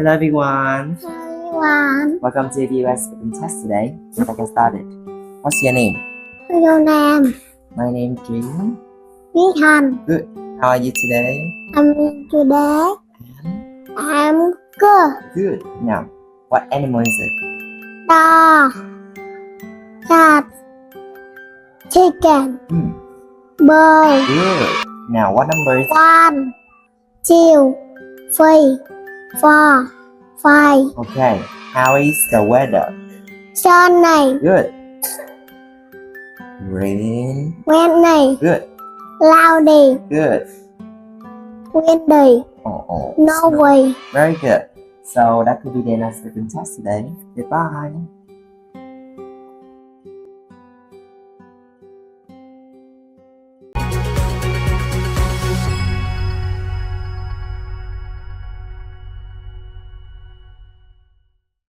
Hello everyone. Everyone, Welcome to VUS Spoken Test today. Let's get started. What's your name? your name? My name is Dream. Vihan. Good. How are you today? Today I'm good. Good. Now, what animal is it? Dog, cat, chicken, bird. Good. Now, what number is it? 1, 2, 3, 4, 5. Okay. How is the weather? Sunny, Good. Rain. windy, Good. cloudy, Good. windy, Oh. snowy. Very good. So that could be the end of the spoken test today. Goodbye.